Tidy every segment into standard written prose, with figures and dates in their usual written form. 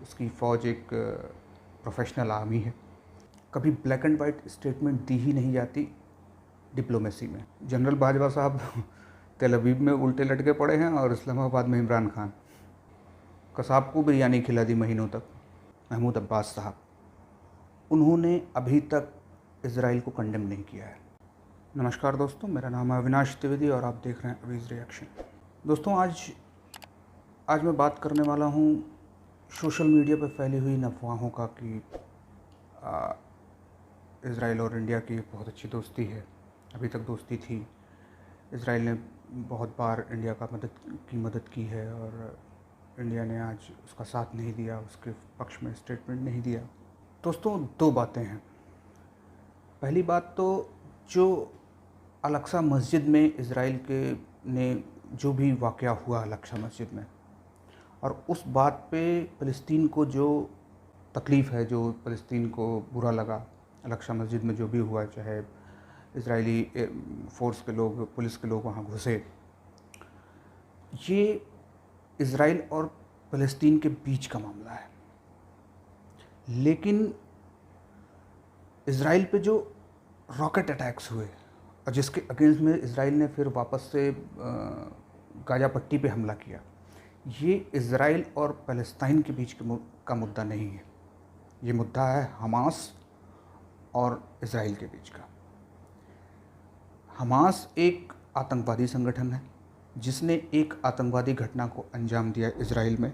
उसकी फ़ौज एक प्रोफेशनल आर्मी है। कभी ब्लैक एंड वाइट स्टेटमेंट दी ही नहीं जाती डिप्लोमेसी में। जनरल बाजवा साहब तेल अवीव में उल्टे लटके पड़े हैं और इस्लामाबाद में इमरान खान। कसाब को बिरयानी खिला दी महीनों तक महमूद अब्बास साहब। उन्होंने अभी तक इजराइल को कंडेम नहीं किया है। नमस्कार दोस्तों, मेरा नाम है अविनाश त्रिवेदी और आप देख रहे हैं अवीज़ रिएक्शन। दोस्तों, आज मैं बात करने वाला हूँ सोशल मीडिया पर फैली हुई अफवाहों का कि इज़राइल और इंडिया की बहुत अच्छी दोस्ती है। अभी तक दोस्ती थी। इज़राइल ने बहुत बार इंडिया की मदद की है और इंडिया ने आज उसका साथ नहीं दिया, उसके पक्ष में स्टेटमेंट नहीं दिया। दोस्तों, दो बातें हैं। पहली बात तो जो अल-अक्सा मस्जिद में इज़राइल के ने जो भी वाक़या हुआ अल-अक्सा मस्जिद में, और उस बात पे फ़लस्तीन को जो तकलीफ़ है, जो फ़लस्तीन को बुरा लगा, अल-अक्सा मस्जिद में जो भी हुआ, चाहे इज़राइली फ़ोर्स के लोग, पुलिस के लोग वहाँ घुसे, ये इज़राइल और फ़लस्तीन के बीच का मामला है। लेकिन इज़राइल पे जो रॉकेट अटैक्स हुए और जिसके अगेंस्ट में इज़राइल ने फिर वापस से गाज़ा पट्टी पे हमला किया, ये इज़राइल और फ़लस्तीन के बीच का मुद्दा नहीं है। ये मुद्दा है हमास और इज़राइल के बीच का। हमास एक आतंकवादी संगठन है जिसने एक आतंकवादी घटना को अंजाम दिया इज़राइल में,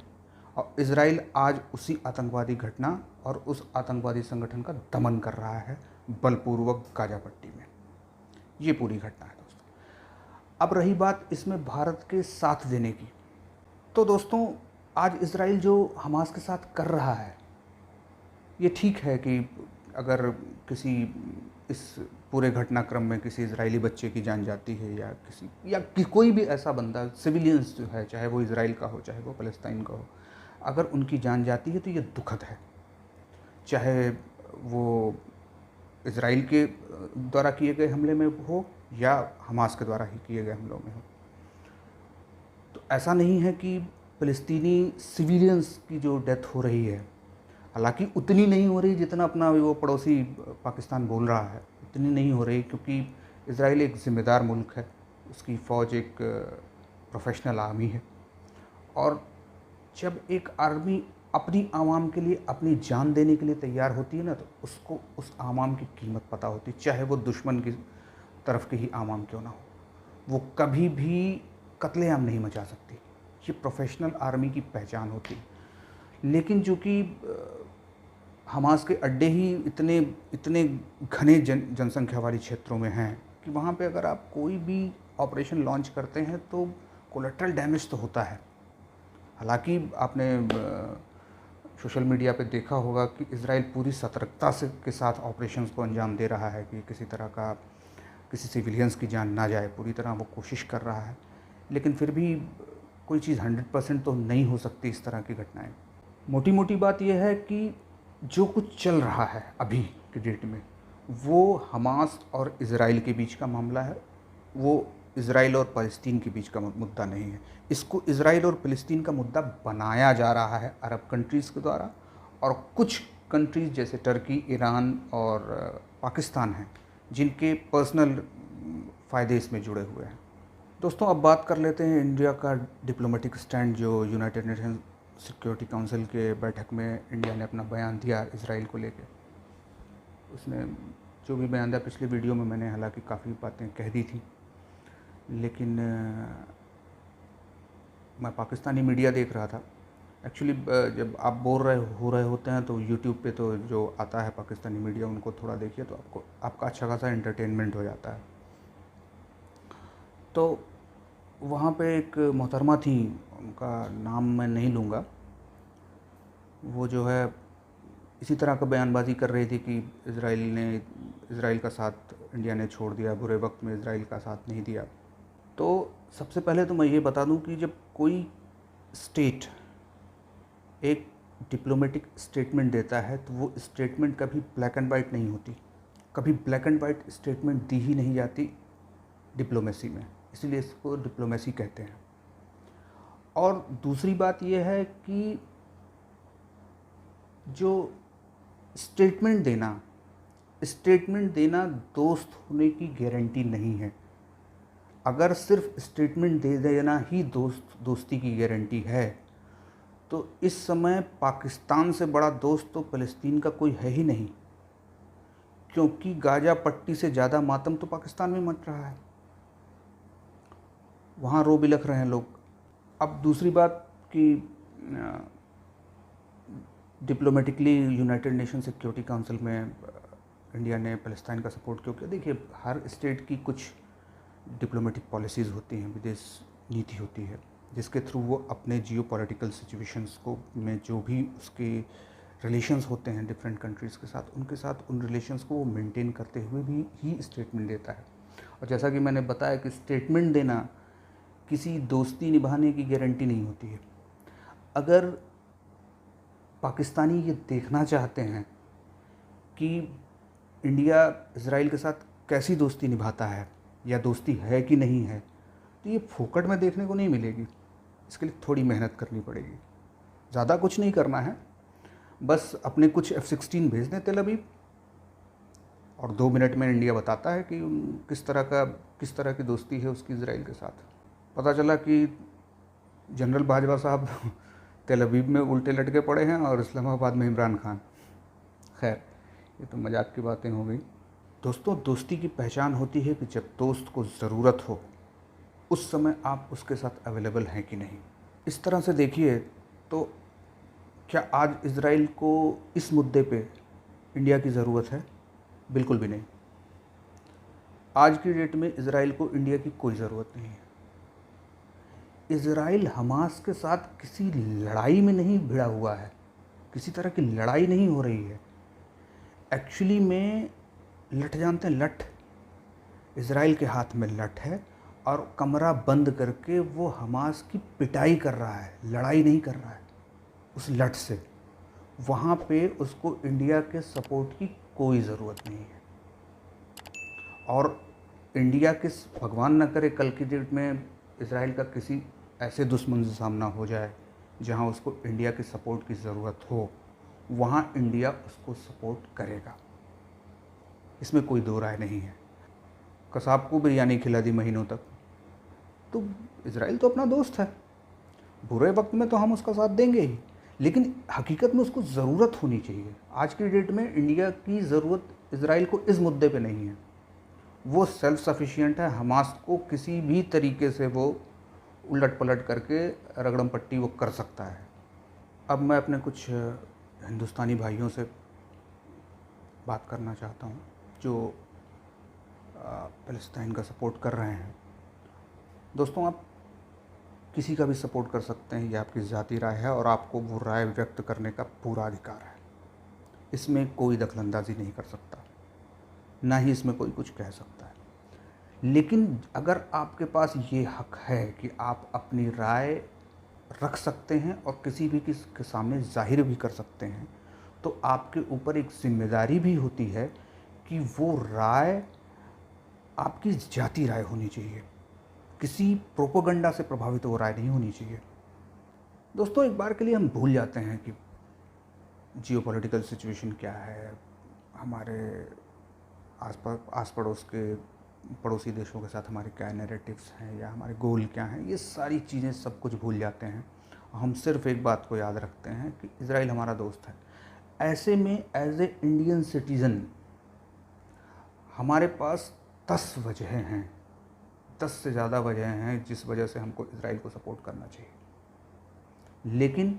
और इज़राइल आज उसी आतंकवादी घटना और उस आतंकवादी संगठन का दमन कर रहा है बलपूर्वक गाज़ा पट्टी में। ये पूरी घटना है दोस्तों। अब रही बात इसमें भारत के साथ देने की, तो दोस्तों आज इज़राइल जो हमास के साथ कर रहा है, ये ठीक है कि अगर किसी इस पूरे घटनाक्रम में किसी इजरायली बच्चे की जान जाती है या कोई भी ऐसा बंदा, सिविलियंस जो है, चाहे वो इज़राइल का हो चाहे वो फ़लस्तीन का हो, अगर उनकी जान जाती है तो ये दुखद है। चाहे वो इज़राइल के द्वारा किए गए हमले में हो या हमास के द्वारा ही किए गए हमलों में हो। तो ऐसा नहीं है कि फ़लस्तीनी सिविलियंस की जो डेथ हो रही है, हालांकि उतनी नहीं हो रही जितना अपना वो पड़ोसी पाकिस्तान बोल रहा है, उतनी नहीं हो रही, क्योंकि इज़राइल एक ज़िम्मेदार मुल्क है, उसकी फ़ौज एक प्रोफेशनल आर्मी है। और जब एक आर्मी अपनी आवाम के लिए अपनी जान देने के लिए तैयार होती है ना, तो उसको उस आवाम की कीमत पता होती है, चाहे वो दुश्मन की तरफ की ही आवाम क्यों ना हो। वो कभी भी कत्लेआम नहीं मचा सकती। ये प्रोफेशनल आर्मी की पहचान होती है। लेकिन चूँकि हमास के अड्डे ही इतने घने जनसंख्या वाली क्षेत्रों में हैं कि वहाँ पे अगर आप कोई भी ऑपरेशन लॉन्च करते हैं तो कोलेटरल डैमेज तो होता है। हालांकि आपने सोशल मीडिया पे देखा होगा कि इज़राइल पूरी सतर्कता से के साथ ऑपरेशंस को अंजाम दे रहा है कि किसी तरह का किसी सिविलियंस की जान ना जाए, पूरी तरह वो कोशिश कर रहा है। लेकिन फिर भी कोई चीज़ 100% तो नहीं हो सकती इस तरह की घटनाएं। मोटी मोटी बात यह है कि जो कुछ चल रहा है अभी की डेट में, वो हमास और इज़राइल के बीच का मामला है। वो इज़राइल और फ़लस्तीन के बीच का मुद्दा नहीं है। इसको इज़राइल और फ़लस्तीन का मुद्दा बनाया जा रहा है अरब कंट्रीज़ के द्वारा, और कुछ कंट्रीज़ जैसे टर्की, ईरान और पाकिस्तान हैं जिनके पर्सनल फ़ायदे इसमें जुड़े हुए हैं। दोस्तों, अब बात कर लेते हैं इंडिया का डिप्लोमेटिक स्टैंड, जो यूनाइटेड नेशन सिक्योरिटी काउंसिल के बैठक में इंडिया ने अपना बयान दिया इज़राइल को लेकर। उसने जो भी बयान दिया, पिछली वीडियो में मैंने हालांकि काफ़ी बातें कह दी थी, लेकिन मैं पाकिस्तानी मीडिया देख रहा था। एक्चुअली जब आप बोल रहे होते हैं तो यूट्यूब पे तो जो आता है पाकिस्तानी मीडिया, उनको थोड़ा देखिए तो आपका अच्छा खासा एंटरटेनमेंट हो जाता है। तो वहाँ पे एक मोहतरमा थी, उनका नाम मैं नहीं लूँगा, वो जो है इसी तरह का बयानबाजी कर रही थी कि इज़राइल का साथ इंडिया ने छोड़ दिया, बुरे वक्त में इज़राइल का साथ नहीं दिया। तो सबसे पहले तो मैं ये बता दूं कि जब कोई स्टेट एक डिप्लोमेटिक स्टेटमेंट देता है तो वो स्टेटमेंट कभी ब्लैक एंड वाइट नहीं होती। कभी ब्लैक एंड वाइट स्टेटमेंट दी ही नहीं जाती डिप्लोमेसी में, इसलिए इसको डिप्लोमेसी कहते हैं। और दूसरी बात यह है कि जो स्टेटमेंट देना दोस्त होने की गारंटी नहीं है। अगर सिर्फ स्टेटमेंट दे देना ही दोस्ती की गारंटी है तो इस समय पाकिस्तान से बड़ा दोस्त तो फ़लस्तीन का कोई है ही नहीं, क्योंकि गाजा पट्टी से ज़्यादा मातम तो पाकिस्तान में मच रहा है। वहाँ रो बिलख रहे हैं लोग। अब दूसरी बात कि diplomatically United nation security council में इंडिया ने फ़लस्तीन का सपोर्ट क्यों किया। देखिए, हर स्टेट की कुछ डिप्लोमेटिक पॉलिसीज़ होती हैं, विदेश नीति होती है, जिसके थ्रू वो अपने जियो पॉलिटिकल सिचुएशंस को में जो भी उसके रिलेशंस होते हैं डिफरेंट कंट्रीज़ के साथ, उनके साथ उन रिलेशंस को वो मेंटेन करते हुए भी ही स्टेटमेंट देता है। और जैसा कि मैंने बताया कि स्टेटमेंट देना किसी दोस्ती निभाने की गारंटी नहीं होती है। अगर पाकिस्तानी ये देखना चाहते हैं कि इंडिया इजराइल के साथ कैसी दोस्ती निभाता है या दोस्ती है कि नहीं है, तो ये फोकट में देखने को नहीं मिलेगी। इसके लिए थोड़ी मेहनत करनी पड़ेगी। ज़्यादा कुछ नहीं करना है, बस अपने कुछ F-16 भेज दें तेल अवीव और 2 मिनट में इंडिया बताता है कि किस तरह की दोस्ती है उसकी इजराइल के साथ। पता चला कि जनरल बाजवा साहब तेल अवीव में उल्टे लटके पड़े हैं और इस्लामाबाद में इमरान खान। खैर, ये तो मजाक की बातें हो गई। दोस्तों, दोस्ती की पहचान होती है कि जब दोस्त को ज़रूरत हो उस समय आप उसके साथ अवेलेबल हैं कि नहीं। इस तरह से देखिए तो क्या आज इजराइल को इस मुद्दे पे इंडिया की ज़रूरत है? बिल्कुल भी नहीं। आज की डेट में इजराइल को इंडिया की कोई ज़रूरत नहीं है। इजराइल हमास के साथ किसी लड़ाई में नहीं भिड़ा हुआ है, किसी तरह की लड़ाई नहीं हो रही है। एक्चुअली में लठ जानते हैं, लठ इजराइल के हाथ में लठ है और कमरा बंद करके वो हमास की पिटाई कर रहा है, लड़ाई नहीं कर रहा है उस लठ से। वहाँ पे उसको इंडिया के सपोर्ट की कोई ज़रूरत नहीं है। और इंडिया के, भगवान न करे कल की डेट में इजराइल का किसी ऐसे दुश्मन से सामना हो जाए जहाँ उसको इंडिया के सपोर्ट की ज़रूरत हो, वहाँ इंडिया उसको सपोर्ट करेगा, इसमें कोई दो राय नहीं है। कसाब को बिरयानी खिला दी महीनों तक, तो इजराइल तो अपना दोस्त है, बुरे वक्त में तो हम उसका साथ देंगे ही, लेकिन हकीकत में उसको ज़रूरत होनी चाहिए। आज की डेट में इंडिया की ज़रूरत इजराइल को इस मुद्दे पे नहीं है। वो सेल्फ सफिशिएंट है। हमास को किसी भी तरीके से वो उलट पलट करके रगड़म पट्टी वो कर सकता है। अब मैं अपने कुछ हिंदुस्तानी भाइयों से बात करना चाहता हूँ जो फ़लस्तीन का सपोर्ट कर रहे हैं। दोस्तों, आप किसी का भी सपोर्ट कर सकते हैं, ये आपकी ज़ाती राय है और आपको वो राय व्यक्त करने का पूरा अधिकार है। इसमें कोई दखलंदाजी नहीं कर सकता, ना ही इसमें कोई कुछ कह सकता है। लेकिन अगर आपके पास ये हक है कि आप अपनी राय रख सकते हैं और किसी भी के सामने जाहिर भी कर सकते हैं, तो आपके ऊपर एक जिम्मेदारी भी होती है कि वो राय आपकी जाती राय होनी चाहिए, किसी प्रोपेगेंडा से प्रभावित वो राय नहीं होनी चाहिए। दोस्तों, एक बार के लिए हम भूल जाते हैं कि जियोपॉलिटिकल सिचुएशन क्या है, हमारे आस पड़ोस के पड़ोसी देशों के साथ हमारे क्या नैरेटिव्स हैं या हमारे गोल क्या हैं, ये सारी चीज़ें सब कुछ भूल जाते हैं। हम सिर्फ एक बात को याद रखते हैं कि इजराइल हमारा दोस्त है। ऐसे में एज ए इंडियन सिटीज़न हमारे पास 10 वजह हैं, 10 से ज़्यादा वजह हैं जिस वजह से हमको इजराइल को सपोर्ट करना चाहिए। लेकिन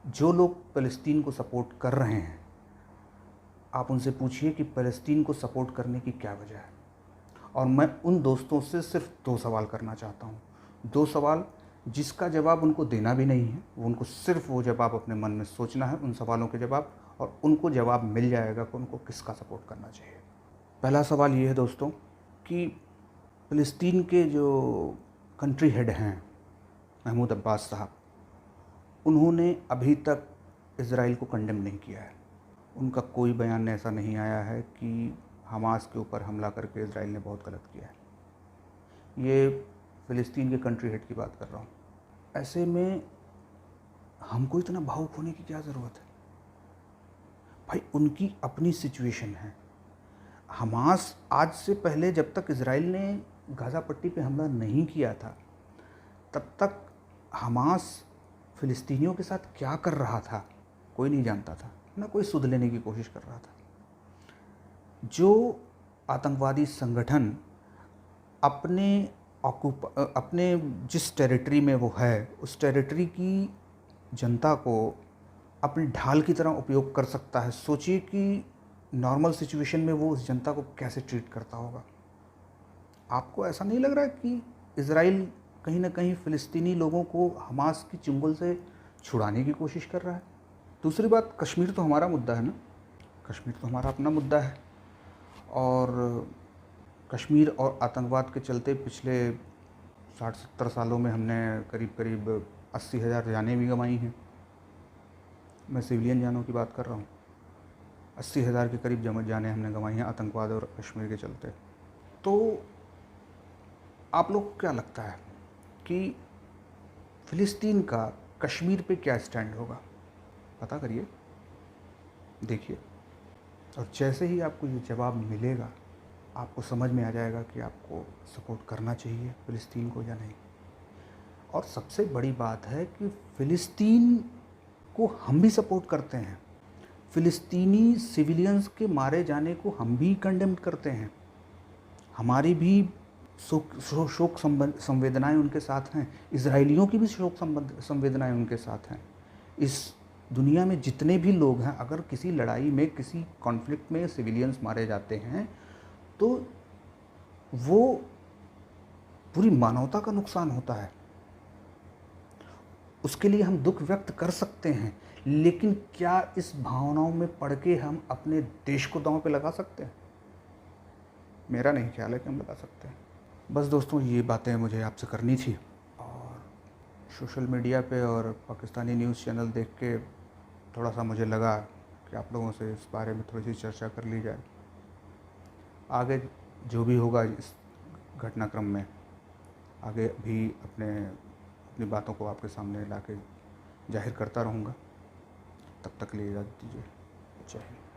जो लोग फ़लस्तीन को सपोर्ट कर रहे हैं, आप उनसे पूछिए कि फ़लस्तीन को सपोर्ट करने की क्या वजह है। और मैं उन दोस्तों से सिर्फ 2 सवाल करना चाहता हूँ, 2 सवाल जिसका जवाब उनको देना भी नहीं है, उनको सिर्फ वो जवाब अपने मन में सोचना है, उन सवालों के जवाब, और उनको जवाब मिल जाएगा कि उनको किसका सपोर्ट करना चाहिए। पहला सवाल ये है दोस्तों कि फ़लस्तीन के जो कंट्री हेड हैं महमूद अब्बास साहब, उन्होंने अभी तक इजराइल को कंडेम नहीं किया है। उनका कोई बयान ऐसा नहीं आया है कि हमास के ऊपर हमला करके इजराइल ने बहुत गलत किया है। ये फ़लस्तीन के कंट्री हेड की बात कर रहा हूँ। ऐसे में हमको इतना भावुक होने की क्या ज़रूरत है? भाई उनकी अपनी सिचुएशन है। हमास आज से पहले जब तक इज़राइल ने गाज़ा पट्टी पे हमला नहीं किया था, तब तक हमास फ़िलिस्तीनियों के साथ क्या कर रहा था कोई नहीं जानता था, ना कोई सुध लेने की कोशिश कर रहा था। जो आतंकवादी संगठन अपने जिस टेरिटरी में वो है, उस टेरिटरी की जनता को अपनी ढाल की तरह उपयोग कर सकता है, सोचिए कि नॉर्मल सिचुएशन में वो उस जनता को कैसे ट्रीट करता होगा। आपको ऐसा नहीं लग रहा है कि इज़राइल कहीं ना कहीं फ़िलिस्तीनी लोगों को हमास की चुंगल से छुड़ाने की कोशिश कर रहा है? दूसरी बात, कश्मीर तो हमारा मुद्दा है ना, कश्मीर तो हमारा अपना मुद्दा है। और कश्मीर और आतंकवाद के चलते पिछले 60-70 सालों में हमने करीब करीब 80,000 जानें भी गंवाई हैं। मैं सिविलियन जानों की बात कर रहा हूँ। 80,000 के करीब जानें हमने गंवाई हैं आतंकवाद और कश्मीर के चलते। तो आप लोग को क्या लगता है कि फ़िलिस्तीन का कश्मीर पे क्या स्टैंड होगा? पता करिए, देखिए, और जैसे ही आपको ये जवाब मिलेगा आपको समझ में आ जाएगा कि आपको सपोर्ट करना चाहिए फ़िलिस्तीन को या नहीं। और सबसे बड़ी बात है कि फ़िलिस्तीन को हम भी सपोर्ट करते हैं, फ़िलिस्तीनी सिविलियंस के मारे जाने को हम भी कंडेम करते हैं, हमारी भी शोक संवेदनाएं उनके साथ हैं, इजरायलियों की भी शोक संवेदनाएं उनके साथ हैं। इस दुनिया में जितने भी लोग हैं, अगर किसी लड़ाई में, किसी कॉन्फ्लिक्ट में सिविलियंस मारे जाते हैं तो वो पूरी मानवता का नुकसान होता है। उसके लिए हम दुख व्यक्त कर सकते हैं, लेकिन क्या इस भावनाओं में पड़ के हम अपने देश को दांव पे लगा सकते हैं? मेरा नहीं ख्याल है कि हम लगा सकते हैं। बस दोस्तों, ये बातें मुझे आपसे करनी थी। और सोशल मीडिया पे और पाकिस्तानी न्यूज़ चैनल देख के थोड़ा सा मुझे लगा कि आप लोगों से इस बारे में थोड़ी सी चर्चा कर ली जाए। आगे जो भी होगा इस घटनाक्रम में, आगे भी अपनी बातों को आपके सामने ला के जाहिर करता रहूँगा। तब तक के लिए इजाज़त दीजिए। जय हिंद।